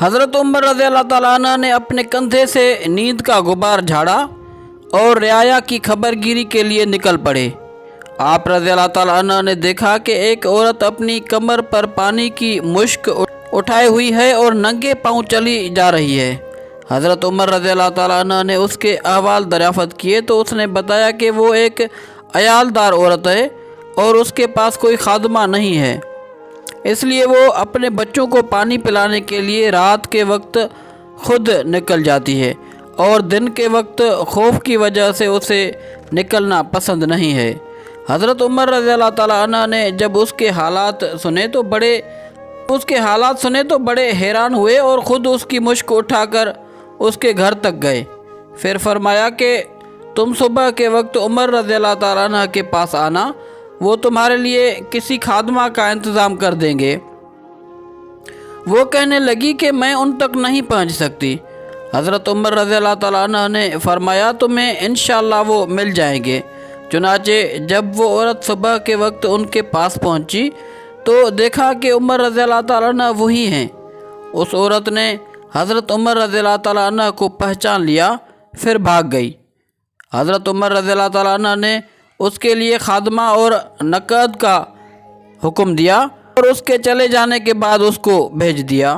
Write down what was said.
حضرت عمر رضی اللہ تعالیٰ عنہ نے اپنے کندھے سے نیند کا غبار جھاڑا اور رعایا کی خبر گیری کے لیے نکل پڑے۔ آپ رضی اللہ تعالیٰ عنہ نے دیکھا کہ ایک عورت اپنی کمر پر پانی کی مشک اٹھائے ہوئی ہے اور ننگے پاؤں چلی جا رہی ہے۔ حضرت عمر رضی اللہ تعالیٰ عنہ نے اس کے احوال دریافت کیے تو اس نے بتایا کہ وہ ایک عیالدار عورت ہے اور اس کے پاس کوئی خادمہ نہیں ہے، اس لیے وہ اپنے بچوں کو پانی پلانے کے لیے رات کے وقت خود نکل جاتی ہے اور دن کے وقت خوف کی وجہ سے اسے نکلنا پسند نہیں ہے۔ حضرت عمر رضی اللہ تعالیٰ عنہ نے جب اس کے حالات سنے تو بڑے حیران ہوئے اور خود اس کی مشک اٹھا کر اس کے گھر تک گئے۔ پھر فرمایا کہ تم صبح کے وقت عمر رضی اللہ تعالیٰ عنہ کے پاس آنا، وہ تمہارے لیے کسی خادمہ کا انتظام کر دیں گے۔ وہ کہنے لگی کہ میں ان تک نہیں پہنچ سکتی۔ حضرت عمر رضی اللہ تعالیٰ عنہ نے فرمایا تمہیں انشاءاللہ وہ مل جائیں گے۔ چنانچہ جب وہ عورت صبح کے وقت ان کے پاس پہنچی تو دیکھا کہ عمر رضی اللہ تعالیٰ عنہ وہی ہیں۔ اس عورت نے حضرت عمر رضی اللہ تعالیٰ عنہ کو پہچان لیا، پھر بھاگ گئی۔ حضرت عمر رضی اللہ تعالیٰ عنہ نے اس کے لیے خادمہ اور نقد کا حکم دیا اور اس کے چلے جانے کے بعد اس کو بھیج دیا۔